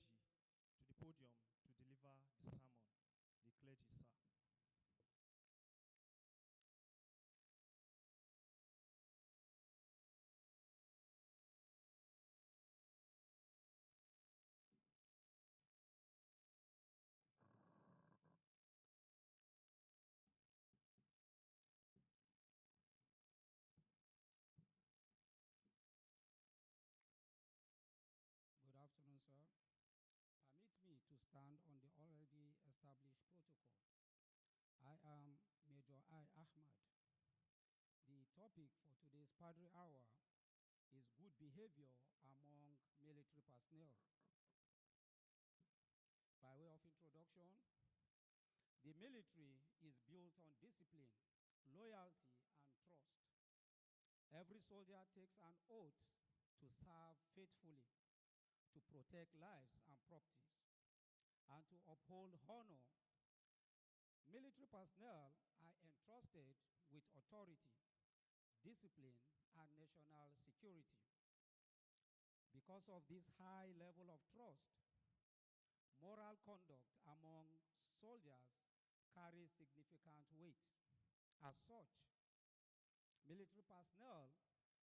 clergy to the podium to deliver the sermon. The clergy, sir. Good afternoon, sir. Permit me to stand on the already established protocol. I am Major I. Ahmad. The topic for today's Padre Hour is good behavior among military personnel. By way of introduction, the military is built on discipline, loyalty, and trust. Every soldier takes an oath to serve faithfully, to protect lives and properties, and to uphold honor. Military personnel are entrusted with authority, discipline, and national security. Because of this high level of trust, moral conduct among soldiers carries significant weight. As such, military personnel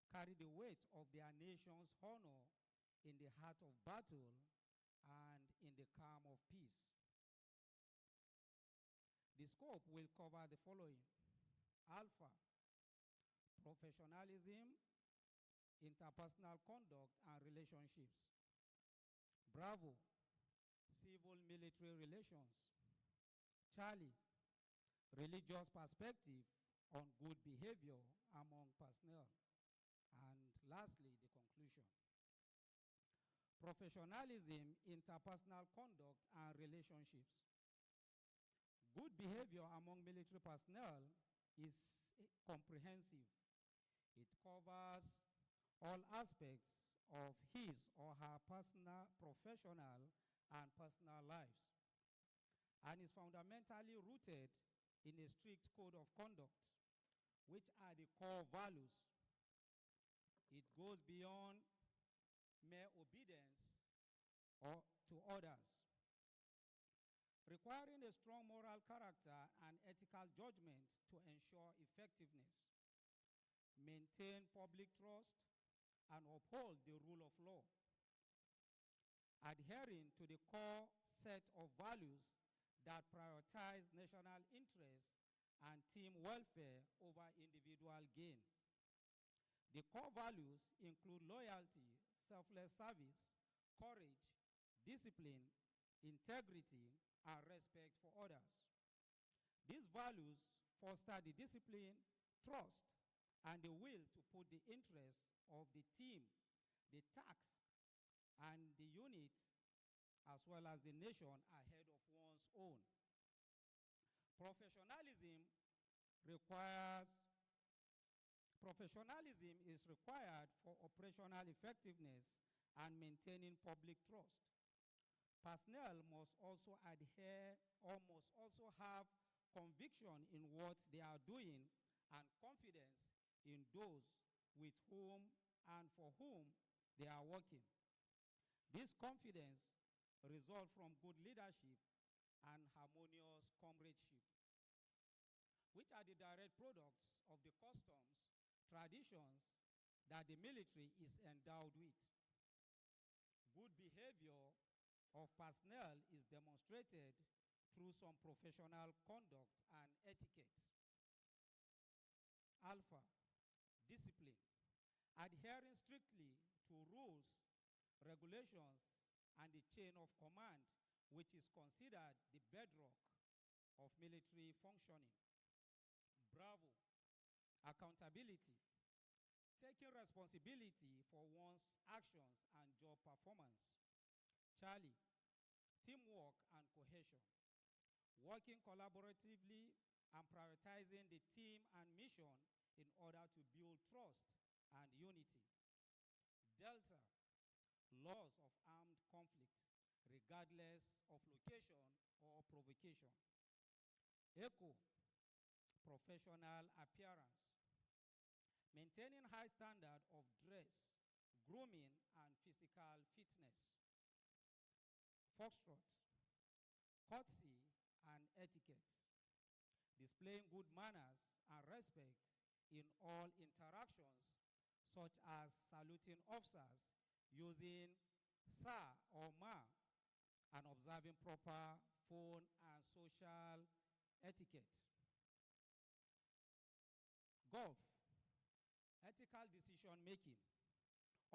carry the weight of their nation's honor in the heart of battle and in the calm of peace. The scope will cover the following: Alpha, professionalism, interpersonal conduct and relationships. Bravo, civil-military relations. Charlie, religious perspective on good behavior among personnel. And lastly, the conclusion. Professionalism, interpersonal conduct, and relationships. Good behavior among military personnel is comprehensive. It covers all aspects of his or her personal, professional, and personal lives, and is fundamentally rooted in a strict code of conduct, which are the core values. It goes beyond mere obedience to others, requiring a strong moral character and ethical judgment to ensure effectiveness, maintain public trust, and uphold the rule of law, adhering to the core set of values that prioritize national interests and team welfare over individual gain. The core values include loyalty, selfless service, courage, discipline, integrity, and respect for others. These values foster the discipline, trust, and the will to put the interests of the team, the task, and the unit, as well as the nation, ahead of one's own. Professionalism is required for operational effectiveness and maintaining public trust. Personnel must also adhere or must also have conviction in what they are doing and confidence in those with whom and for whom they are working. This confidence results from good leadership and harmonious comradeship, which are the direct products of the customs, traditions that the military is endowed with. Good behavior of personnel is demonstrated through some professional conduct and etiquette. Alpha, discipline, adhering strictly to rules, regulations, and the chain of command, which is considered the bedrock of military functioning. Bravo, accountability, taking responsibility for one's actions and job performance. Charlie, teamwork and cohesion, working collaboratively and prioritizing the team and mission in order to build trust and unity. Delta, laws of armed conflict, regardless of location or provocation. Echo, professional appearance, maintaining high standard of dress, grooming, and physical fitness. foxtrot, courtesy, and etiquette, displaying good manners and respect in all interactions, such as saluting officers, using sir or ma, and observing proper phone and social etiquette. Golf, ethical decision making,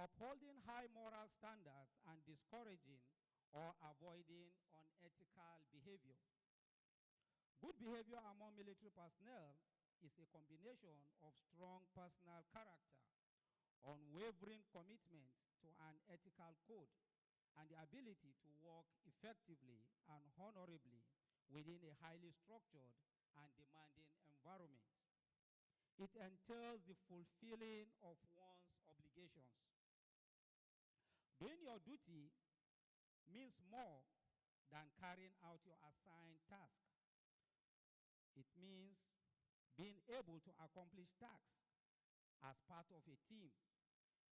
upholding high moral standards and discouraging or avoiding unethical behavior. Good behavior among military personnel is a combination of strong personal character, unwavering commitment to an ethical code, and the ability to work effectively and honorably within a highly structured and demanding environment. It entails the fulfilling of one's obligations. Doing your duty means more than carrying out your assigned task. It means being able to accomplish tasks as part of a team.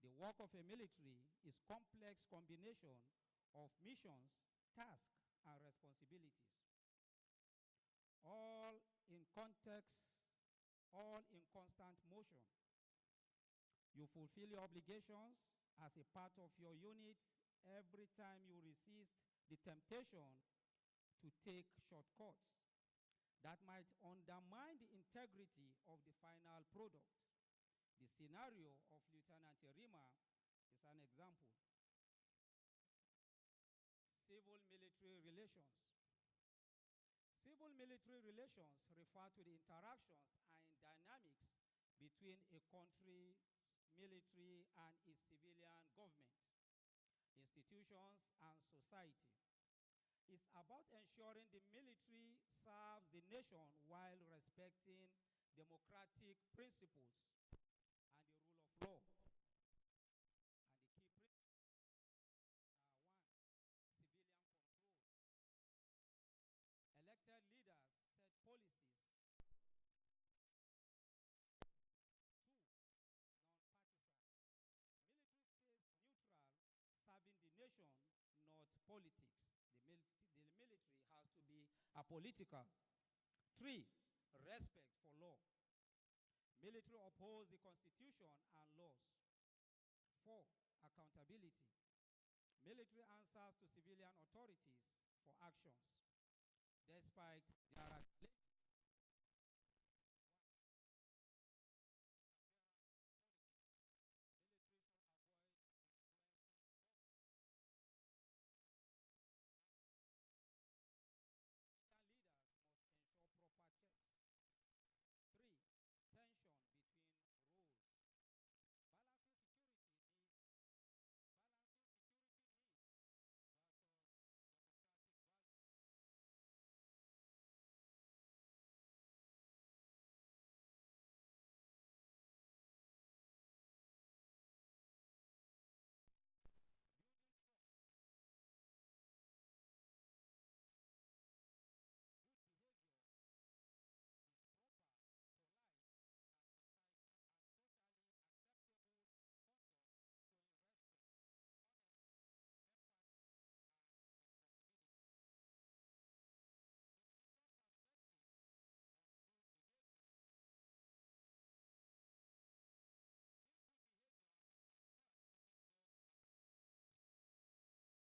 The work of a military is a complex combination of missions, tasks, and responsibilities, all in context, all in constant motion. You fulfill your obligations as a part of your unit every time you resist the temptation to take shortcuts that might undermine the integrity of the final product. The scenario of Lieutenant Yerima is an example. Civil-military relations. Civil-military relations refer to the interactions and dynamics between a country's military and its civilian government, institutions, and society. It's about ensuring the military serves the nation while respecting democratic principles and the rule of law. And the key principles are: one, civilian control. Elected leaders set policies. Two, non-partisan. Military stays neutral, serving the nation, not politics. The military has to be apolitical. Three, respect for law. Military upholds the constitution and laws. Four, accountability. Military answers to civilian authorities for actions, despite their regulations. Military should avoid influence leaders must ensure proper checks. Three, tension between roles. Balancing security needs versus democratic values. Building trust. Good behavior is proper, polite, and socially acceptable conduct, showing respect, honesty, empathy, and responsibility. Civilian perspective of good behavior. This good behavior helps build of embodying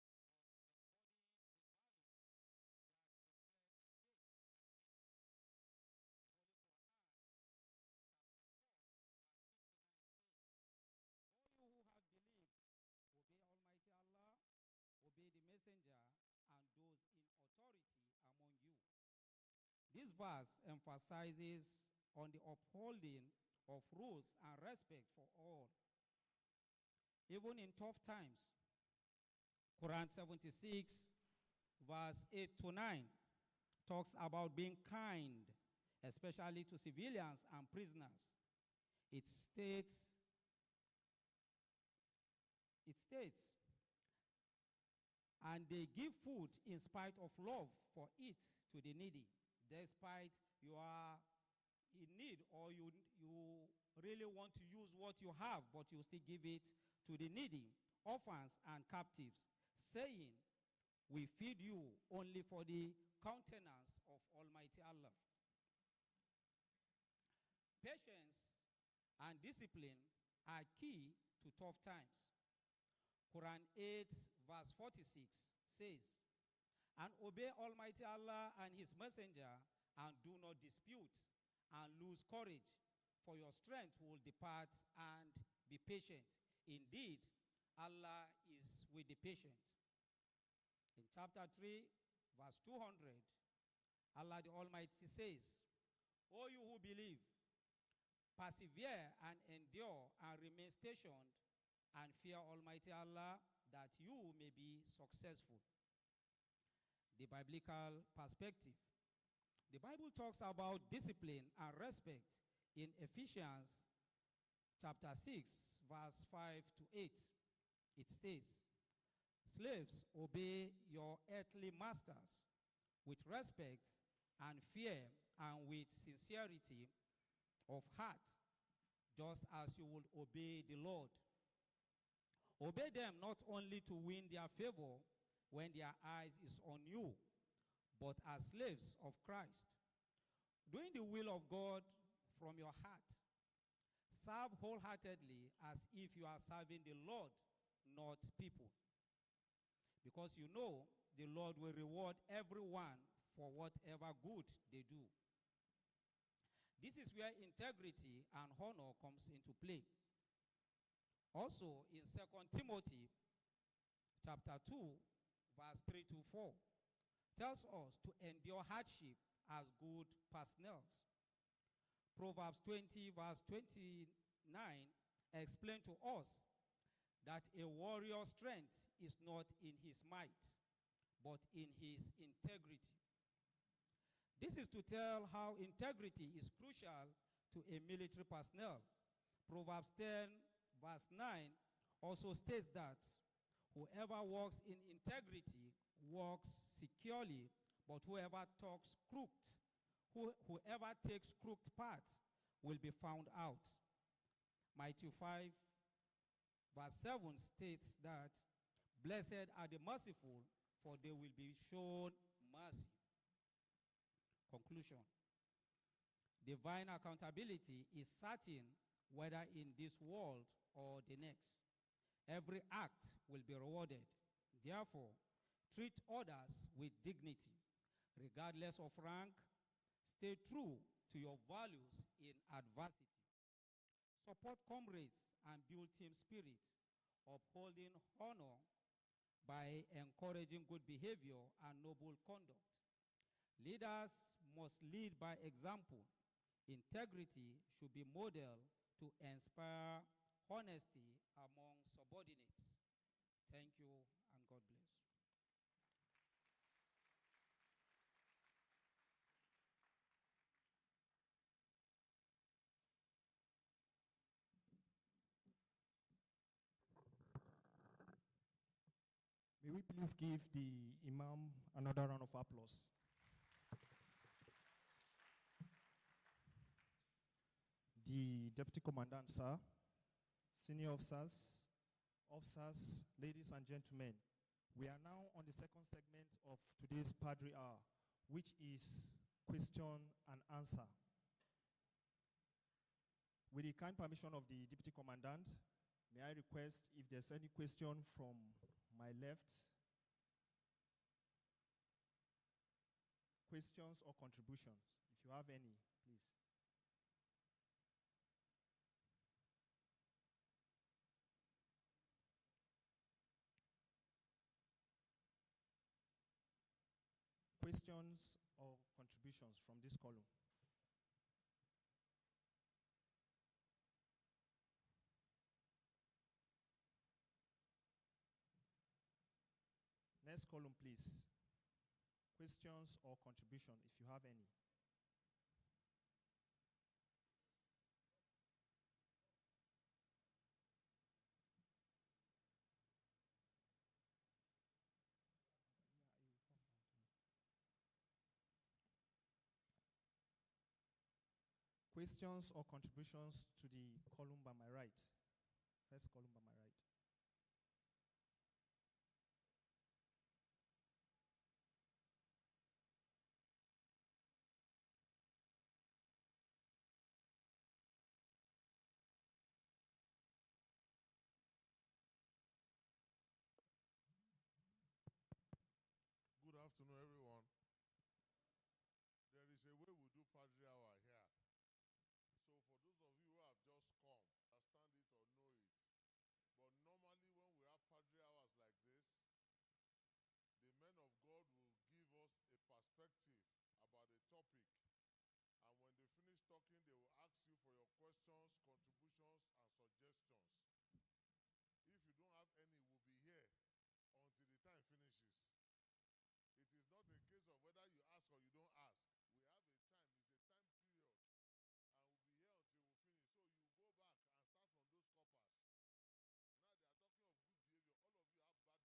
the values that reflect faith. Holy Quran, chapter 4, verse 59 says, "All you who have believed, obey Almighty Allah, obey the Messenger, and those in authority among you." This verse emphasizes on the upholding of rules and respect for all, even in tough times. Quran 76, verse 8 to 9, talks about being kind, especially to civilians and prisoners. It states, "And they give food in spite of love for it to the needy," despite you are in need or you really want to use what you have, but you still give it to the needy, orphans, and captives, saying, We feed you only for the countenance of Almighty Allah. Patience and discipline are key to tough times. Quran 8 verse 46 says, "And obey Almighty Allah and His Messenger, and do not dispute and lose courage, for your strength will depart, and be patient. Indeed, Allah is with the patient." In chapter 3, verse 200, Allah the Almighty says, "O you who believe, persevere and endure and remain stationed, and fear Almighty Allah, that you may be successful." The biblical perspective. The Bible talks about discipline and respect in Ephesians chapter 6, verse 5 to 8. It states, "Slaves, obey your earthly masters with respect and fear and with sincerity of heart, just as you would obey the Lord. Obey them not only to win their favor when their eyes is on you, but as slaves of Christ, doing the will of God from your heart. Serve wholeheartedly as if you are serving the Lord, not people, because you know the Lord will reward everyone for whatever good they do." This is where integrity and honor comes into play. Also in 2 Timothy chapter 2, verse 3 to 4, tells us to endure hardship as good personnel. Proverbs 20, verse 29, explains to us that a warrior's strength is not in his might, but in his integrity. This is to tell how integrity is crucial to a military personnel. Proverbs 10, verse 9 also states that whoever walks in integrity walks securely, but whoever takes crooked paths will be found out. Matthew 5, verse 7 states that blessed are the merciful, for they will be shown mercy. Conclusion. Divine accountability is certain whether in this world or the next. Every act will be rewarded. Therefore, treat others with dignity. Regardless of rank, stay true to your values in adversity. Support comrades and build team spirit, upholding honor by encouraging good behavior and noble conduct. Leaders must lead by example. Integrity should be modeled to inspire honesty among subordinates. Thank you, and God bless. May we please give the Imam another round of applause. The Deputy Commandant, sir, senior officers, ladies and gentlemen, we are now on the second segment of today's Padre Hour, which is question and answer. With the kind permission of the Deputy Commandant, may I request if there's any question from my left? Questions or contributions? If you have any, please. Questions or contributions from this column? Next column, please. Questions or contribution, if you have any. Questions or contributions to the column by my right. First column by my right. topic. And when they finish talking, they will ask you for your questions, contributions, and suggestions. If you don't have any, we'll be here until the time finishes. It is not a case of whether you ask or you don't ask. We have a time, it's a time period. And we'll be here until we finish. So you go back and start from those coppers. Now they are talking of good behavior. All of you have bad behavior. You don't want to talk about it. You must talk. Is that clear? So contribute. Even if you agree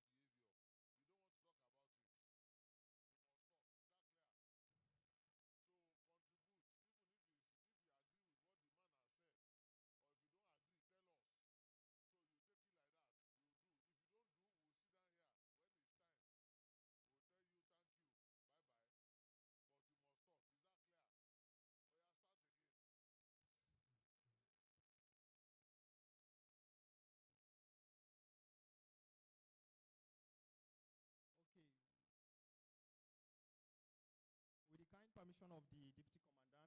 with what the man has said, or if you don't agree, tell us. So you take it like that. You do. If you don't do, we'll sit down here. When it's time, we'll tell you thank you. Bye-bye. But you must talk. Is that clear? Oh yeah, start again. Okay. With the kind permission of the Deputy Commandant,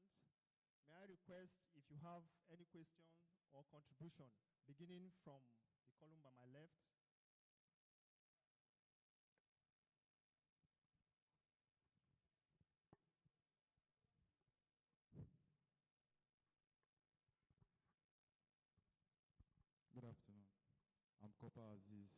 may I request if you have any question or contribution, beginning from the column by my left. Good afternoon. I'm Kopa Aziz.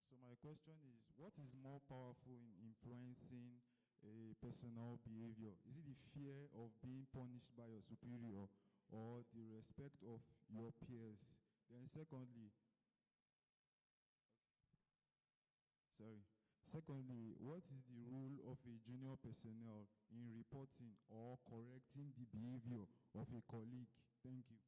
So my question is, what is more powerful in influencing a personal behavior? Is it the fear of being punished by your superior or the respect of your peers? Then secondly, what is the role of a junior personnel in reporting or correcting the behavior of a colleague? Thank you.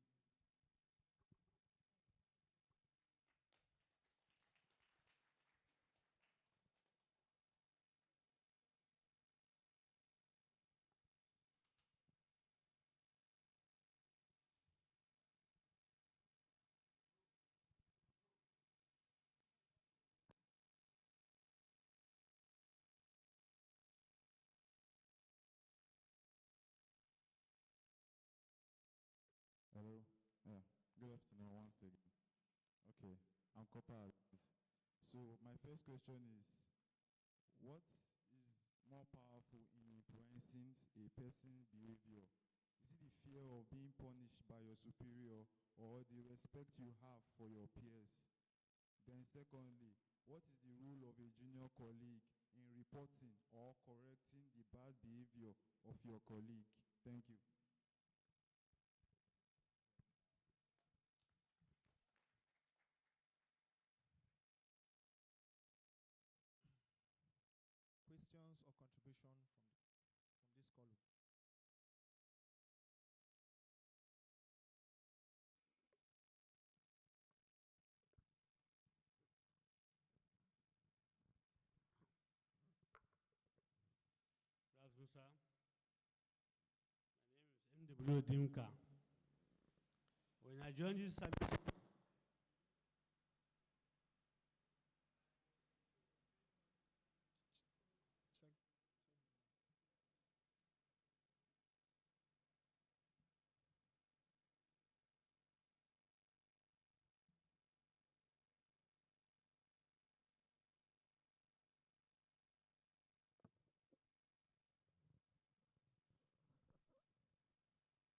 Hello. Yeah. Good afternoon once again. Okay. I'm Kopa. So my first question is, what is more powerful in influencing a person's behavior? Is it the fear of being punished by your superior or the respect you have for your peers? Then secondly, what is the role of a junior colleague in reporting or correcting the bad behavior of your colleague? Thank you. Questions or contribution from this column? Good afternoon, sir. My name is M.W. Dimka. When I joined this service, Check.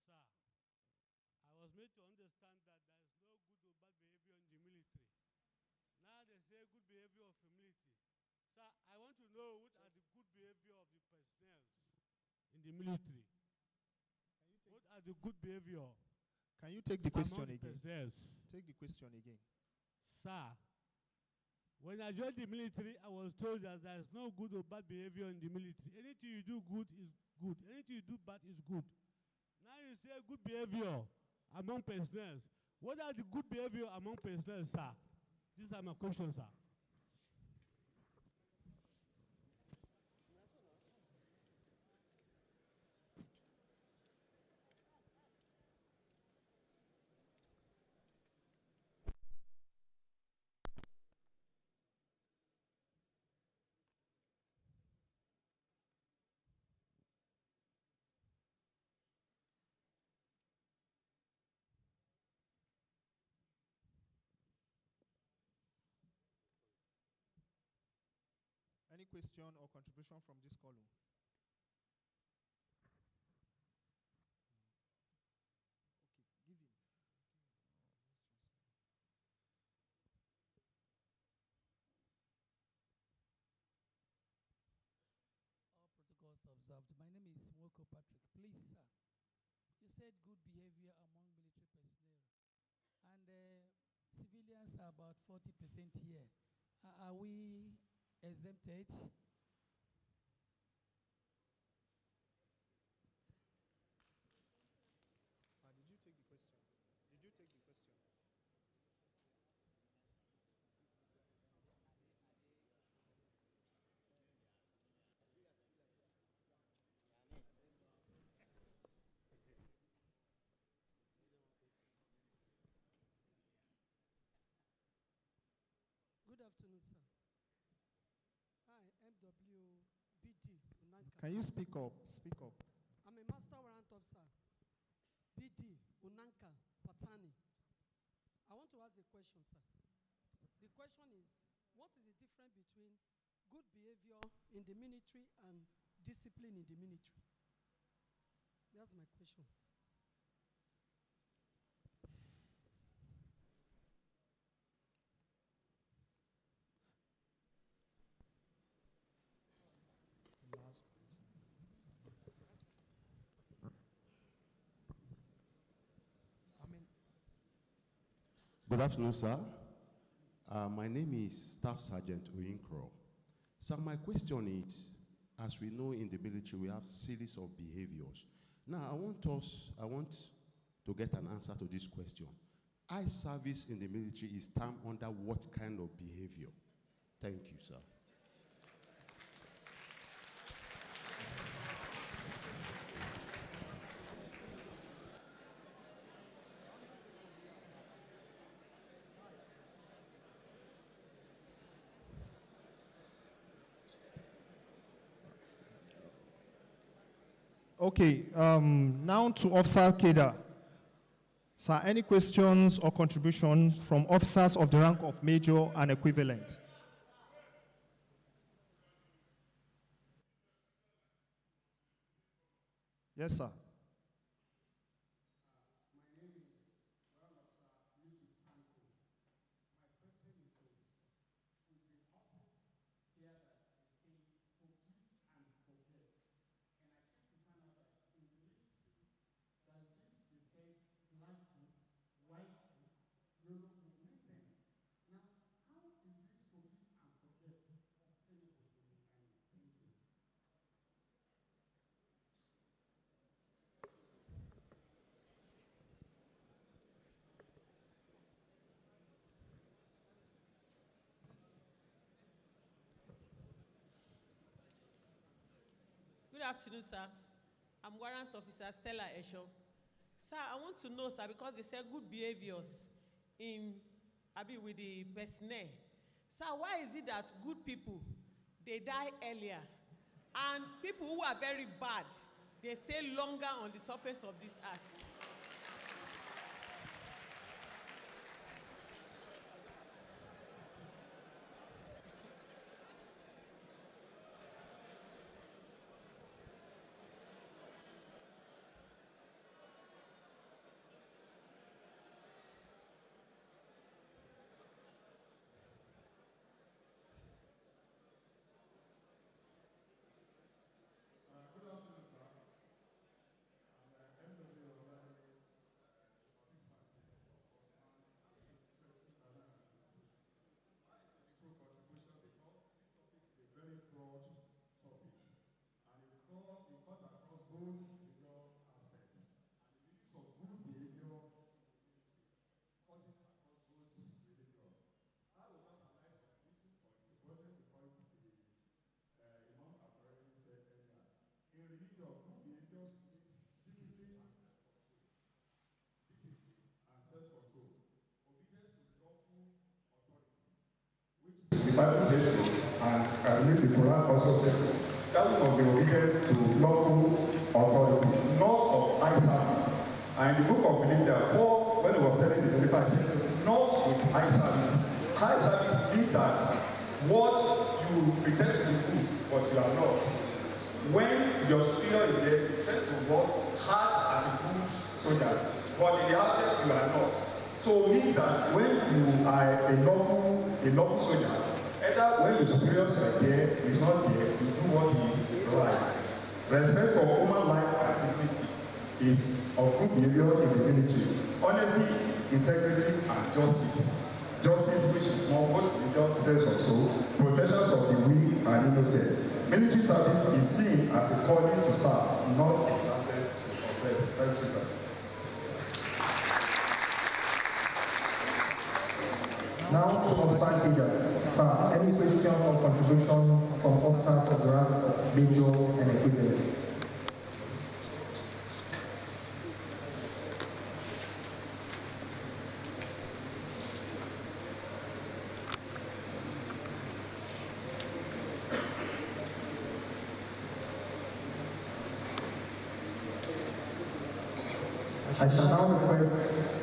sir, I was made to understand that there is no good or bad behavior in the military. Now they say good behavior of humility. Sir, I want to know what are the good behavior of the personnel in the military. What are the good behavior? Can you take the question among the again? personnel? Take the question again. Sir, when I joined the military, I was told that there is no good or bad behavior in the military. Anything you do good is good. Anything you do bad is good. Now you say good behavior among personnel. What are the good behavior among personnel, sir? These are my questions, sir. Any question or contribution from this column? observed. My name is Moko Patrick. Please, sir, you said good behavior among military personnel, and civilians are about 40% here. Are we exempted? Did you take the question? Did you take the question? Good afternoon, sir. Hi, MWBD Unanka. Can you speak up? Speak up. I'm a master warrant officer. BD Unanka Patani. I want to ask a question, sir. The question is, what is the difference between good behavior in the military and discipline in the military? That's my questions. Last Good afternoon, sir. My name is Staff Sergeant Oyinkro. Sir, my question is, as we know in the military, we have series of behaviors. Now, I want to get an answer to this question. Eye service in the military is termed under what kind of behavior? Thank you, sir. Okay, now to Officer Keda. Sir, any questions or contributions from officers of the rank of major and equivalent? Yes, sir. Good afternoon, sir. I'm Warrant Officer Stella Esho. Sir, I want to know, sir, because they say good behaviors with the personnel. Sir, why is it that good people, they die earlier, and people who are very bad, they stay longer on the surface of this earth? The Bible says so, and I believe the Quran also says so. That we must be obedient to lawful authority, not of eye service. And in the book of Philippians, Paul, when he was telling the Philippians, he said, not with eye service. Eye service means that what you pretend to be good, but you are not. When your superior is there, you tend to work hard as a good soldier, but in the absence you are not. So it means that when you are a lawful soldier, either when your superiors are there, is not there, you do what is right. Respect for human life and dignity is of good behavior in the military. Honesty, integrity, and justice. Justice, which is more both religious sense of soul, protections of the weak and innocent. Military service is seen as a calling to serve, not a license to oppress. Thank you, sir. Now to officer leader. Sir, any question or contribution from officers of the rank of major and equivalent? I shall now request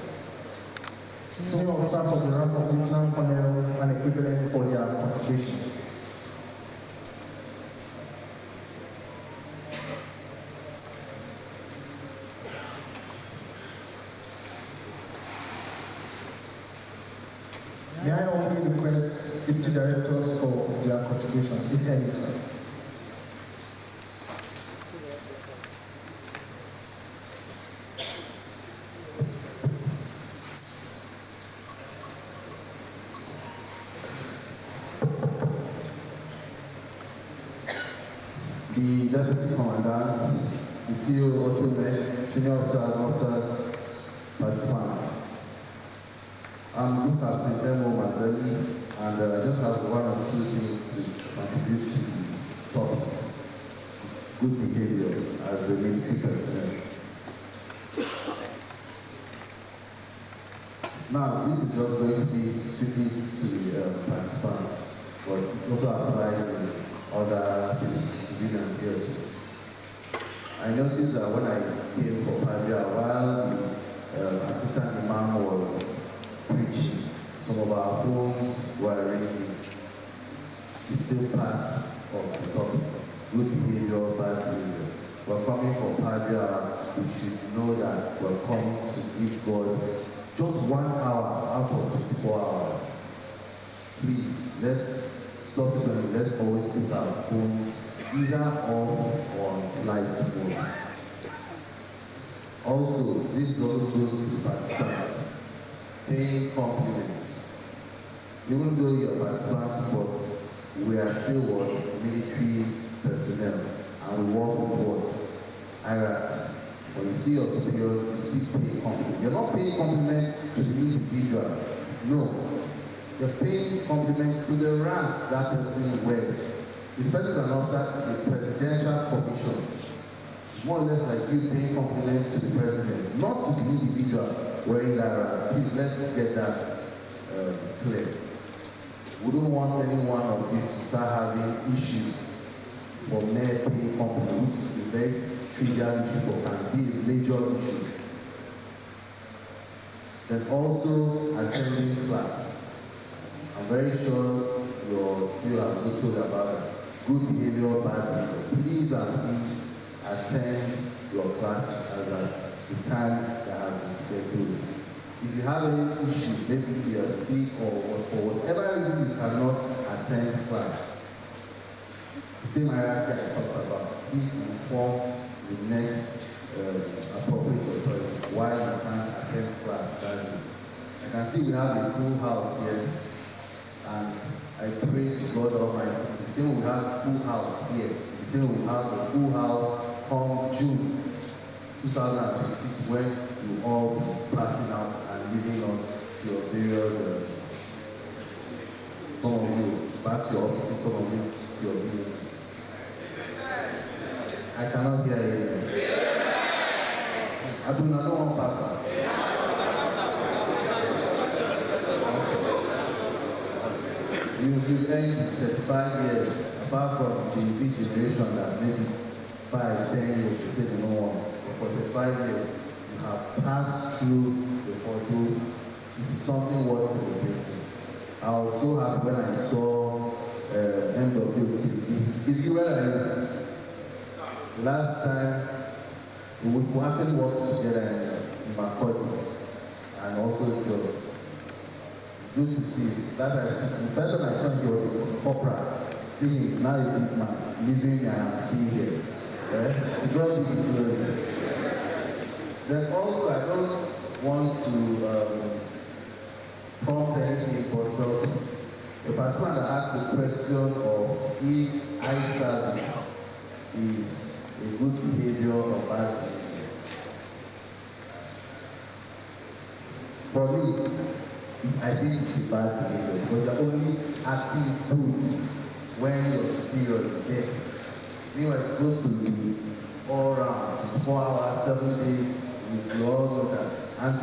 senior officers of the rank of lieutenant colonel and equivalent for their contribution. May I only request deputy directors for their contributions, if any, sir. The Deputy Commandant, the CEO, Otome, senior officers, participants. I'm Group Captain Bemo Mazelli, and I just have one or two things to contribute to the topic. Good behavior as a military personnel. Now, this is just going to be strictly to the participants, but it also applies in other civilians here too. I noticed that when I came for Padre, while the assistant imam was preaching, some of our phones were ringing. It's still part of the topic. Good behavior, bad behavior. We're coming for Padre, we should know that we're coming to give God just 1 hour out of 24 hours. Please, subsequently, let's always put our phones either off or on flight mode. Also, this also goes to the participants. Paying compliments. Even though you're participants, but we are still what? Military personnel. And we work with what? Hierarchy. When you see your superior, you still pay compliment. You're not paying compliment to the individual. No. You're paying compliment to the rank that person wears. If the person is an officer, the presidential commission. More or less like you paying compliment to the president, not to the individual wearing that rank. Please, let's get that clear. We don't want any one of you to start having issues for mere paying compliment, which is a very trivial issue but can be a major issue. Then also attending class. I'm very sure your CEO has also told about that. Good behavior, bad behavior. Please and please attend your class as at the time that has been scheduled. If you have any issue, maybe you're sick or for whatever reason you cannot attend class, the same hierarchy I talked about, please inform the next appropriate authority why you can't attend class that day. I can see we have a full house here, and I pray to God Almighty, the same we have full house here, the same we have a full house come June 2026 when you all be passing out and leaving us to your various, some of you back to your offices, some of you to your villages. I cannot hear you. I do not know one pastor. You've earned 35 years, apart from the Gen Z generation that maybe 5, 10 years, they say they don't want. But for 35 years, you have passed through the ordeal. It is something worth celebrating. I was so happy when I saw MW. If you were last time, we actually worked together in Makodi, and also it was good to see that the person I saw he was a corporal. See him, now a big man, living and I'm still here. To God be the glory. Then also, I don't want to prompt anything, but the person that asked the question of if eye service is a good behavior or bad behavior. For me, I think it's a bad behavior because you're only acting good when your superior is there. Meanwhile, it's supposed to be all around, 4 hours, 7 days, you all know that. And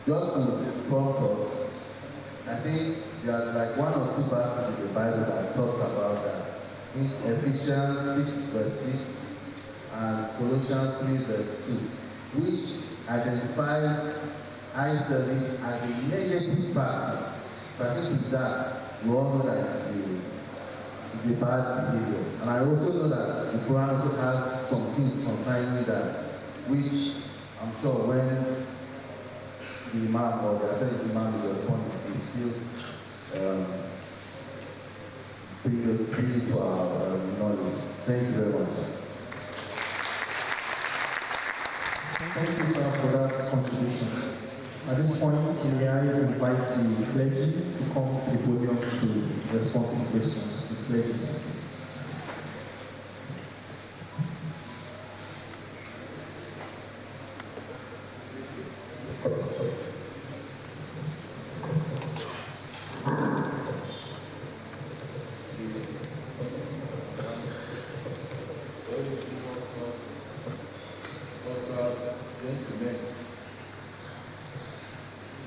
just to prompt us, I think there are like 1 or 2 verses in the Bible that talks about that. In Ephesians 6 verse 6 and Colossians 3 verse 2, which identifies eye service as a negative practice. So I think with that, we all know that it's a bad behavior. And I also know that the Quran also has some things concerning that, which I'm sure when the Imam or the Ascended Imam is responding, will still bring it to our knowledge. Thank you very much. Thank you, sir, for that contribution. At this point, may I invite the clergy to come to the podium to respond to the questions. The clergy.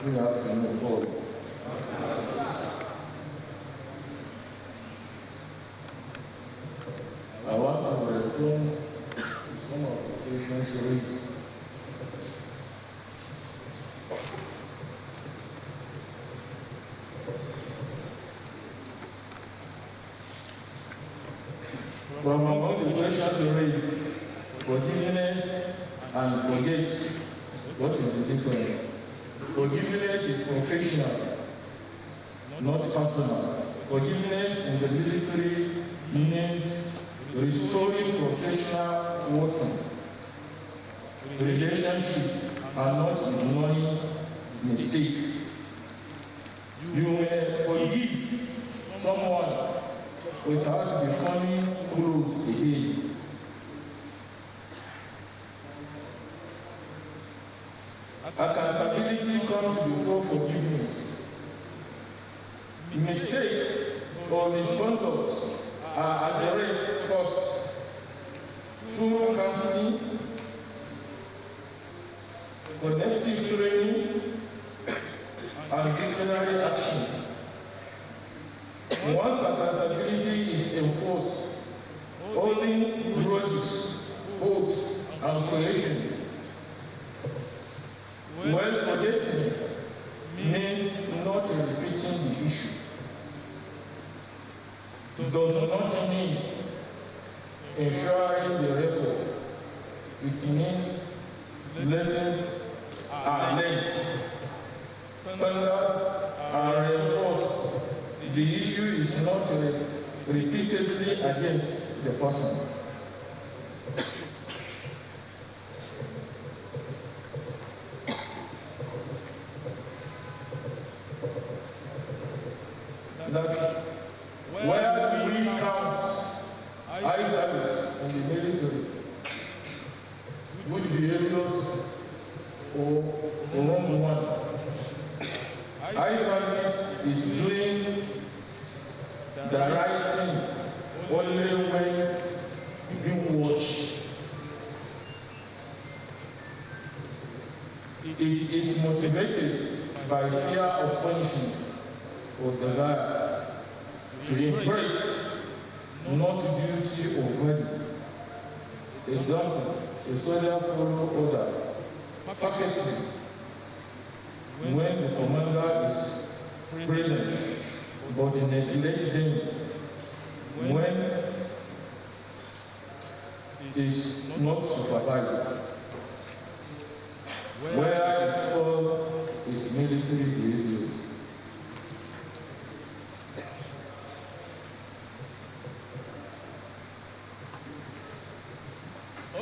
Good afternoon, all. I want to respond to some of the questions raised. From among the questions raised, forgiveness and forget, what is the difference? Forgiveness is professional, not personal. Forgiveness in the military means restoring professional working relationship and not ignoring mistake. You may forgive someone without becoming close again. Accountability comes before forgiveness. Mistake or misconduct are addressed first through counseling, connective training, and disciplinary action. Once accountability is enforced, holding grudges, hope, and cohesion, when forgetting means not repeating the issue. It does not mean ensuring the record. It means lessons are learned, standards are reinforced. The issue is not repeatedly against the person. That where do we count eye service in the military? Good behaviors or wrong one? Eye service is doing the right thing only when you watch. It is motivated by fear of punishment or desire to impress, not duty or value. Example, a soldier follow order perfectly when the commander is present, but neglect them when it is not supervised. Where it falls is military behaviors.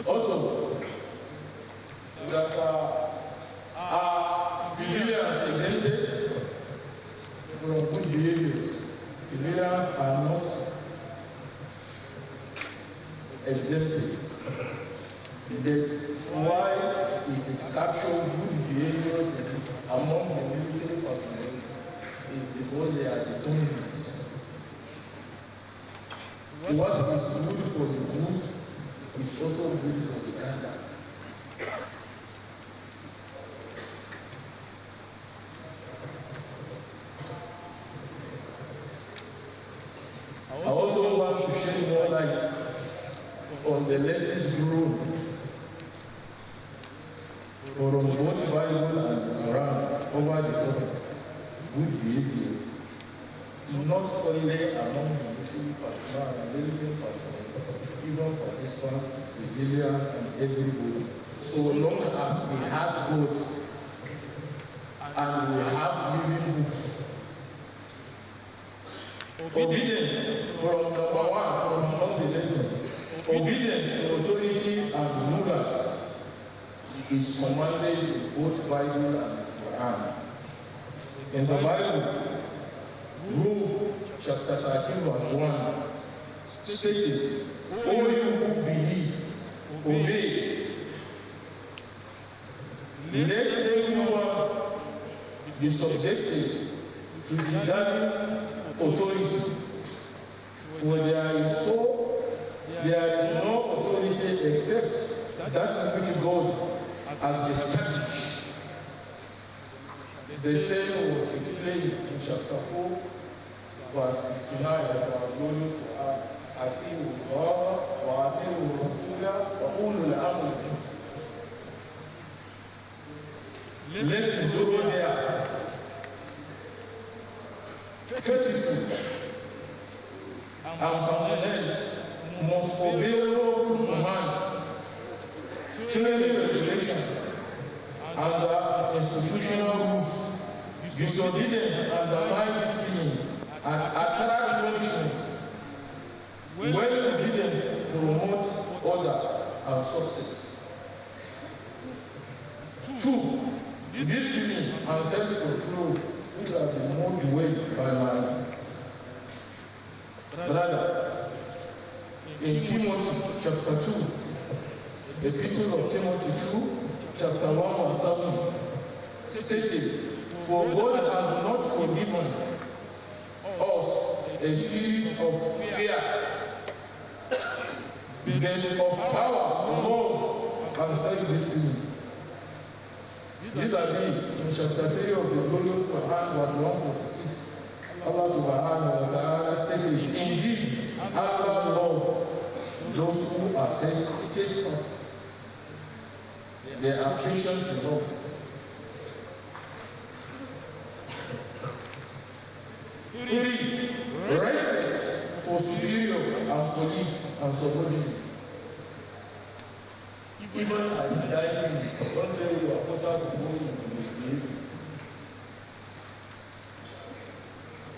Also, that are civilians exempted from good behaviors. Civilians are not exempted. That's why it is captured good behaviors among the military personnel is because they are determined. What is good for the goose is also good for the gander. I also want to shed more light on the lessons drawn from both Bible and Quran over the topic, good behavior, not only among military personnel and religious personnel, even participants, civilians, and everybody. So long as we have God and we have living books. Obedience from number one, from among the lessons. Obedience to authority and rulers is commanded in both Bible and Quran. In the Bible, Rome chapter 13 verse 1 stated, "O you who believe, obey. Let everyone be subjected to the governing authority, for there is no authority except that which God has established." The same was explained in chapter 4, verse 59 of our glorious Quran. "Ati'u Allah wa ati'u Rasulah wa ulul amri." Let's go there. Faithful and personnel must obey lawful command, training regulation, and the institutional rules. Disobedience and the discipline and attract punishment. When obedience promote order and success. 2. Discipline and self-control, which have been moved away by my brother. In Timothy chapter 2, Epistle of Timothy 2, chapter 1 verse 7, stated, "For God has not forgiven us a spirit of fear, but of power, love, and self-discipline." These are in chapter 3 of the glorious Quran, verse 146. Allah subhanahu wa ta'ala stated, "Indeed, Allah loves those who are steadfast. They are patient in love." 3. Respect for superior and colleagues and subordinates. Even at dining, don't say you are quarter to go in.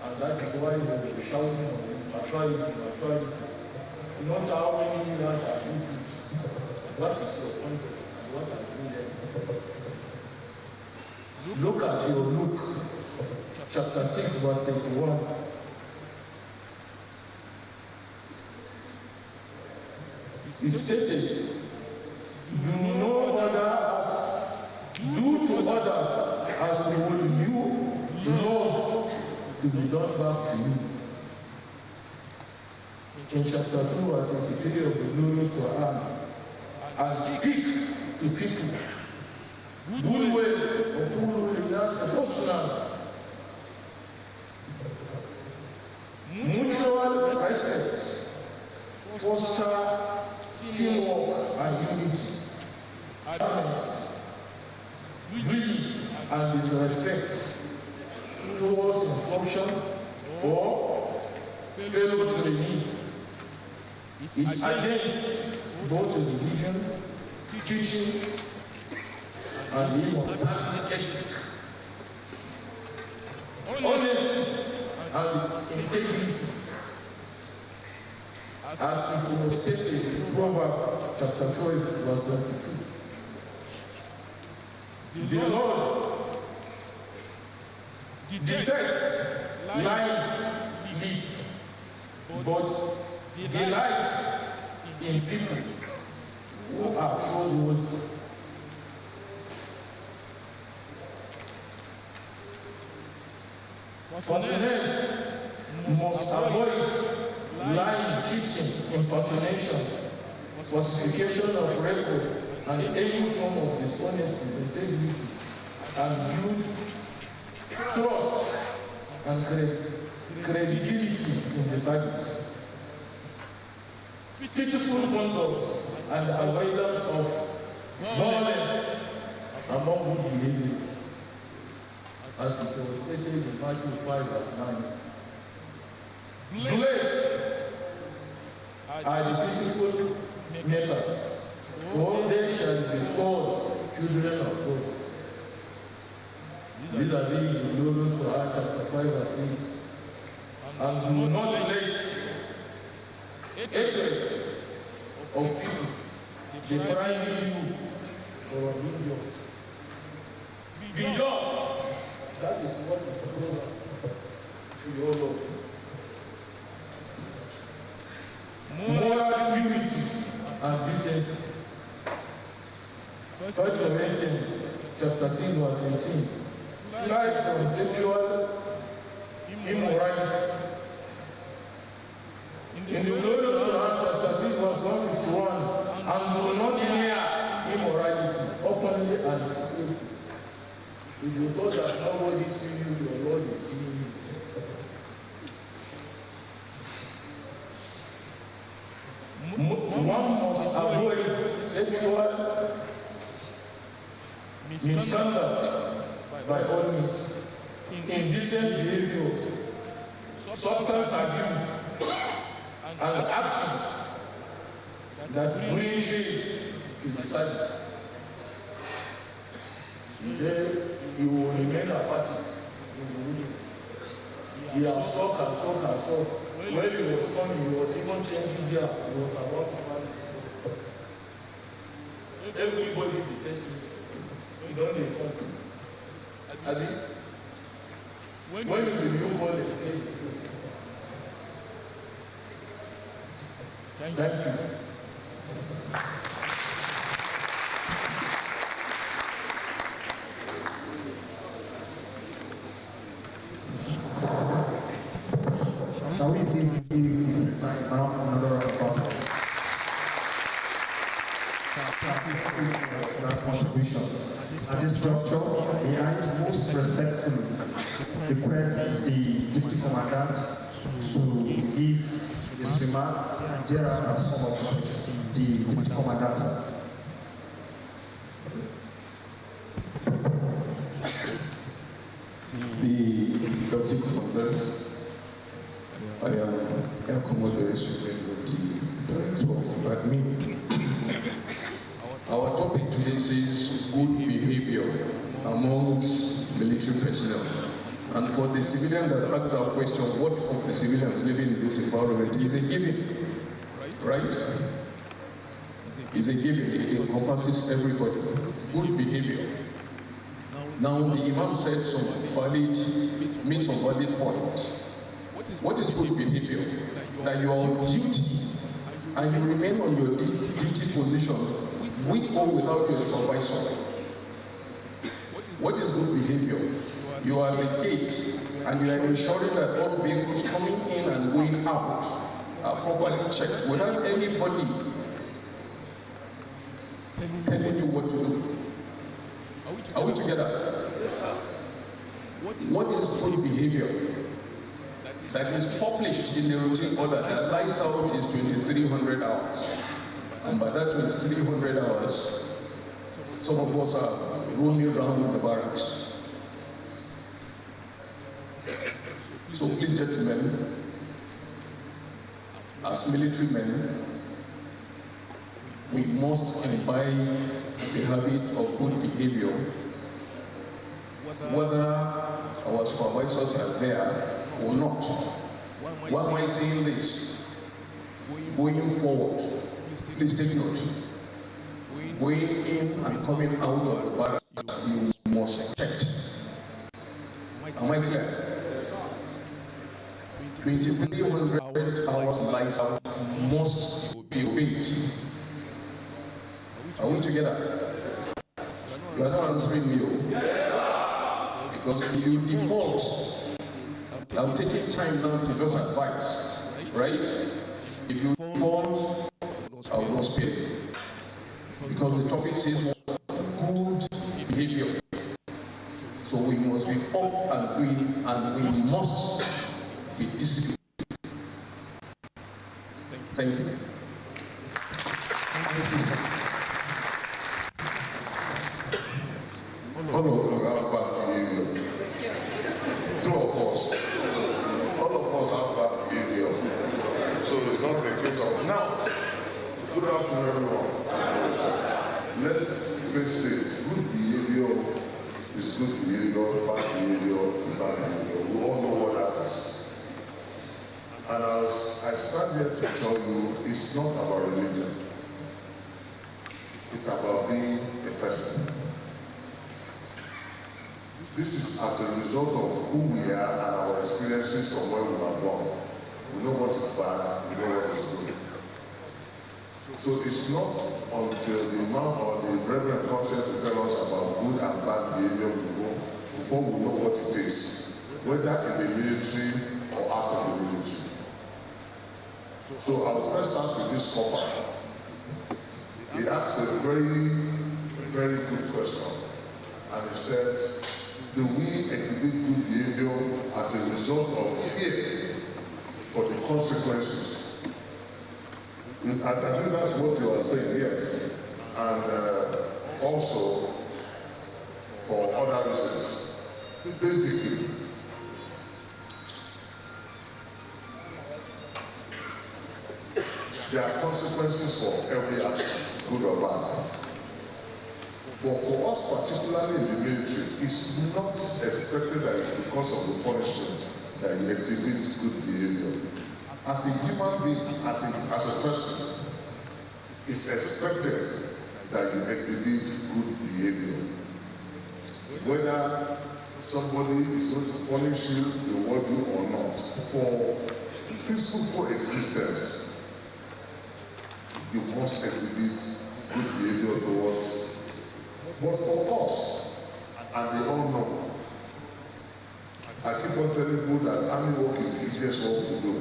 And that is why you will be shouting on you, maturity. Not how many years are you doing. What is your point and what are you doing? Look at your Luke, chapter 6, verse 31. It stated, "Do to others as would you love to be done back to you." In chapter 2, verse 83 of the glorious Quran, "And speak to people good way of who mutual respect, foster teamwork and unity, greed and disrespect towards instruction or fellow trainee is against both religion, teaching, and even service ethic. Honesty and integrity as it was stated in Proverbs chapter 12, verse 22. The Lord detects lying lips, but delights in people who are trustworthy. Functionaries must avoid lying, cheating, impersonation, falsification of record, and any form of dishonesty, integrity, and build trust and credibility in the service. Peaceful conduct and avoidance of violence among good behavior, as it was stated in Matthew 5, verse 9. Blessed are the peaceful makers, for they shall be called children of God. These are the glorious Quran chapter 5, verse 8. And do not let hatred of people depriving you from obedience. Be just. That is what is proven to your Lord. Moral purity and decency. 1 Corinthians chapter 6, verse 18. Fly from sexual immorality. In the glorious Quran chapter 6, verse 151, and do not near immorality openly and secretly. If you thought that nobody see you, your Lord is seeing you. One must avoid sexual misconduct by all means, indecent behaviors, substance abuse, and actions that bring shame to the service. He said he will remain apathic in the wilderness. He has soaked and soaked and soaked. When he was coming, he was even changing gear. He was about to fall. Everybody detested him. He don't dey come. Abi, when you review God explain the truth. Thank you. Shall we please give this time now another round of applause? Thank you for that contribution. At this juncture, may I most respectfully request the Deputy Commandant to give his remark. There are some of the Deputy Commandant, sir. The Deputy Commandant, I am Air Commodore Supreme with the Director of Admin. Our topic today says good behavior amongst military personnel. And for the civilian that asks our question, what of the civilians living in this environment is a given, right? It's a given, it encompasses everybody. Good behavior. Now the Imam said made some valid points. What is good behavior? That you are on duty and you remain on your duty position with or without your supervisor. What is good behavior? You are the gate and you are ensuring that all vehicles coming in and going out are properly checked without anybody telling you what to do. Are we together? What is good behavior? That is published in the routine order that lies out is 2,300 hours. And by that 2,300 hours, some of us are roaming around in the barracks. So please, gentlemen, as military men, we must imbibe the habit of good behavior, whether our supervisors are there or not. Why am I saying this? going forward. Please take note. Going in and coming out of the barracks, you must check. Am I clear? 2,300 hours life must be obeyed. Are we together? You are not answering me. Because if you default, I'm taking time now to just advise, right? If you default, I will not spare. Because the topic says good behavior. So we must be up and doing, and we must be disciplined. Thank you. All of you have bad behavior. Two of us. All of us have bad behavior. So it's not the case of now. Good afternoon, everyone. Let's face it. Good behavior is good behavior. Bad behavior is bad behavior. We all know what that is. And as I stand here to tell you, it's not about religion. It's about being a person. This is as a result of who we are and our experiences from where we were born. We know what is bad, we know what is good. So it's not until the Imam or the Reverend comes here to tell us about good and bad behavior before we know what it is, whether in the military or out of the military. So I will first start with this copper. He asked a very, very good question. And he says, do we exhibit good behavior as a result of fear for the consequences? And I think that's what you are saying, yes. And also for other reasons. Basically, there are consequences for every action, good or bad. But for us, particularly in the military, it's not expected that it's because of the punishment that you exhibit good behavior. As a human being, as a person, it's expected that you exhibit good behavior. Whether somebody is going to punish you, reward you or not, for peaceful coexistence, you must exhibit good behavior towards. But for us, and they all know, I keep on telling people that army work is the easiest work to do.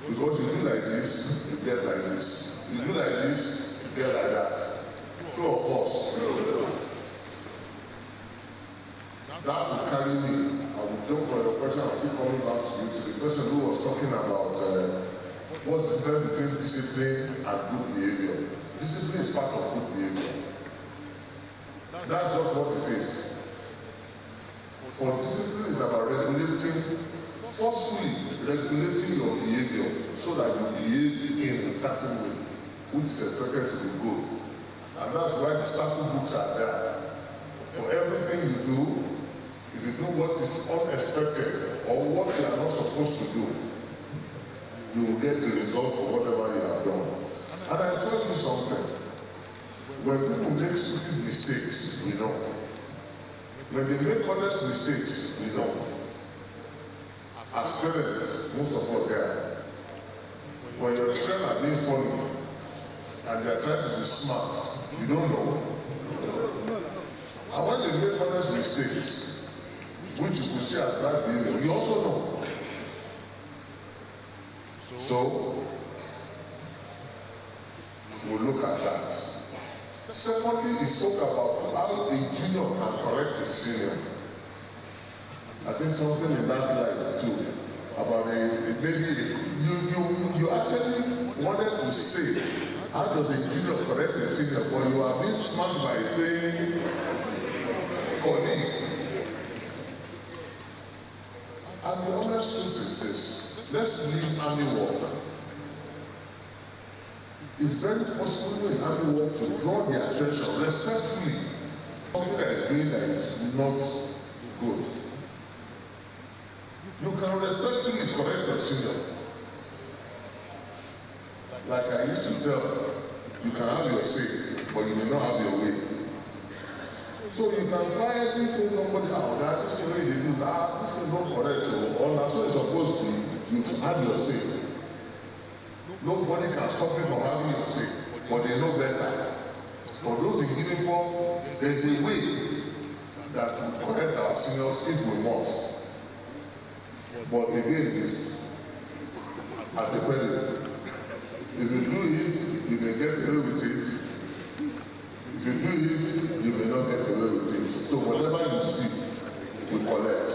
Because you do like this, you get like this. You do like this, you get like that. True of us. That will carry me. I will jump for your question, I'll keep coming back to you, to the person who was talking about what's the difference between discipline and good behavior. Discipline is part of good behavior. That's just what it is. For discipline is about regulating, forcefully regulating your behavior so that you behave in a certain way, which is expected to be good. And that's why the statute books are there. For everything you do, if you do what is unexpected or what you are not supposed to do, you will get the result for whatever you have done. And I tell you something. When people make stupid mistakes, we know. When they make honest mistakes, we know. As parents, most of us here, when your children are being funny and they are trying to be smart, you don't know. And when they make honest mistakes, which you could see as bad behavior, you also know. So, we'll look at that. Secondly, he spoke about how a junior can correct a senior. I think something in that life too. About maybe you actually wanted to say, how does a junior correct a senior? But you are being smart by saying, colleague. And the honest truth is this: let's leave army work. It's very possible in army work to draw the attention respectfully. Something that is doing that is not good. You can respectfully correct your senior. Like I used to tell, you can have your say, but you may not have your way. So you can quietly say somebody out that this thing they do, this is not correct, or that's what it's supposed to be. You have your say. Nobody can stop you from having your say, but they know better. For those in uniform, there's a way that will correct our seniors if we want. But again, it's at the peril. If you do it, you may get away with it. If you do it, you may not get away with it. So whatever you see, you collect.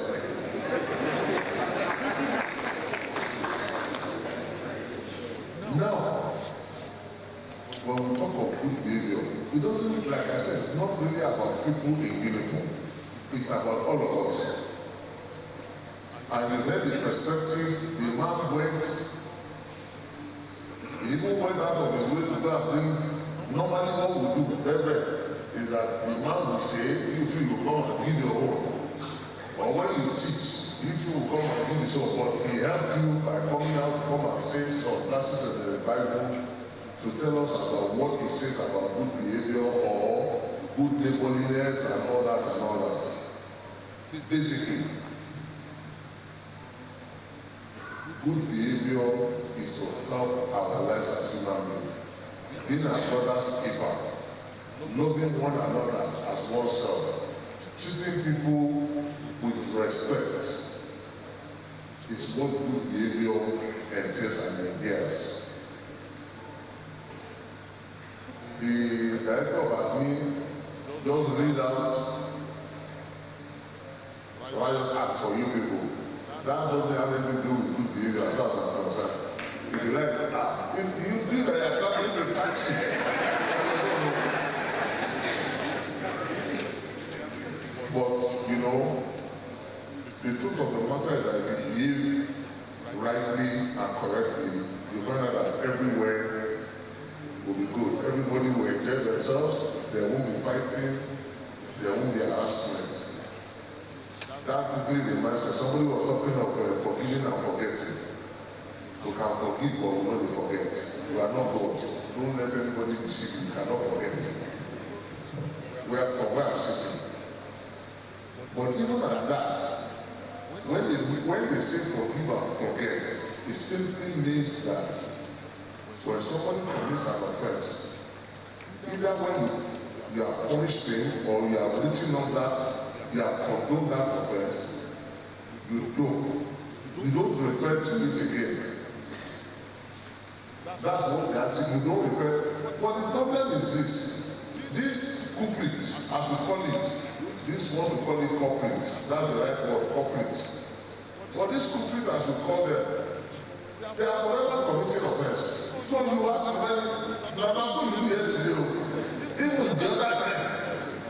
Now, when we talk of good behavior, it doesn't, like I said, it's not really about people in uniform. It's about all of us. And you get the perspective, the man went, he even went out of his way to go and bring, normally what we do, Reverend, is that the man will say, you too, you come and give your own. But when you teach, you too will come and give his own. But he helped you by coming out to come and say some verses in the Bible to tell us about what he says about good behavior or good neighborliness and all that and all that. Basically, good behavior is to help our lives as human beings. Being a brother's keeper, loving one another as oneself, treating people with respect is what good behavior entails and entails. The director of admin just read out riot act for you people. That doesn't have anything to do with good behavior as far as I'm concerned. If you like, if you do that, you're coming to catch me. But, you know, the truth of the matter is that if you behave rightly and correctly, you find out that everywhere will be good. Everybody will enjoy themselves, there won't be fighting, there won't be harassment. That quickly reminds me, somebody was talking of forgiving and forgetting. We can forgive, but we don't forget. We are not God. Don't let anybody deceive you. You cannot forget. From where I'm sitting. But even at that, when they say forgive and forget, it simply means that when somebody commits an offense, either when you have punished him or you have written on that, you have condoned that offense, you don't refer to it again. That's what they actually, you don't refer. But the problem is this culprit, as we call it, this what we call it culprit, that's the right word, culprit. But this culprit, as we call them, they are forever committing offense. So you have to very, you yesterday, even the other time,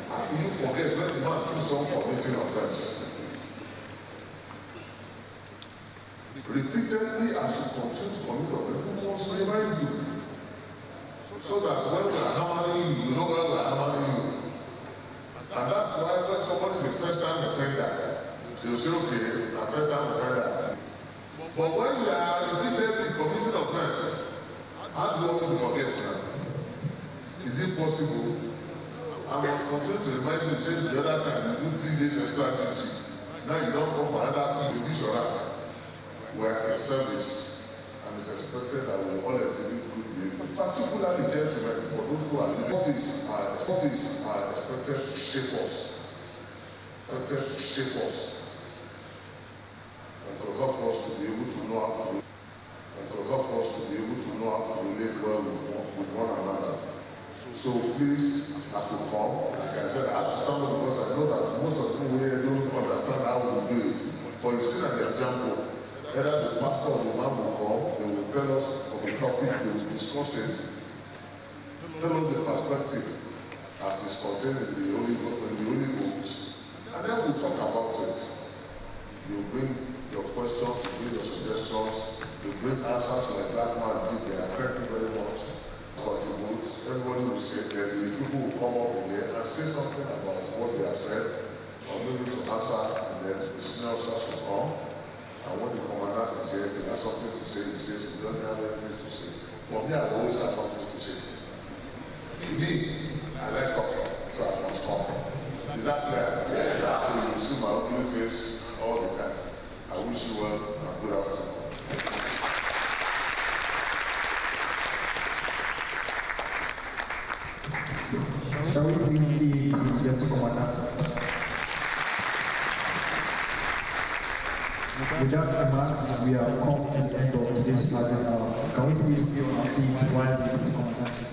how do you forget when the man sees someone committing offense? Repeatedly, as you continue to commit offense, we must remind you. So that when we are hammering you, you know where we are hammering you. And that's why when somebody is a first-time offender, they will say, okay, a first-time offender. But when you are repeatedly committing offense, how do you want me to forget now? Is it possible? I must continue to remind you, say the other time you do 3 days extra duty. Now you don't come for another piece, this or that. We are in service, and it's expected that we will all exhibit good behavior. Particularly, gentlemen, for those who are living, these are expected to shape us. Expected to shape us. And to help us to be able to know how to relate. And to help us to be able to know how to relate well with one another. So please, as we come, like I said, I have to stand up because I know that most of you here don't understand how we do it. But you see an example. Either the pastor or the man will come, they will tell us of a topic, they will discuss it, tell us the perspective as is contained in the Holy Books, and then we'll talk about it. You bring your questions, you bring your suggestions, you bring answers like that man did there. Thank you very much. Contribute. Everybody will say that the people will come up in there and say something about what they have said, or maybe to answer, and then the senior officers will come. And when the commandant is here, if he has something to say, he says he doesn't have anything to say. For me, I always have something to say. Me, I like talking, so I must come. Is that clear? Yes, sir. So you see my ugly face all the time. I wish you well and good afternoon. Shall we please see the Deputy Commandant? With that remarks, we have come to the end of today's Padre hour. Can we please be on our feet while the Deputy Commandant is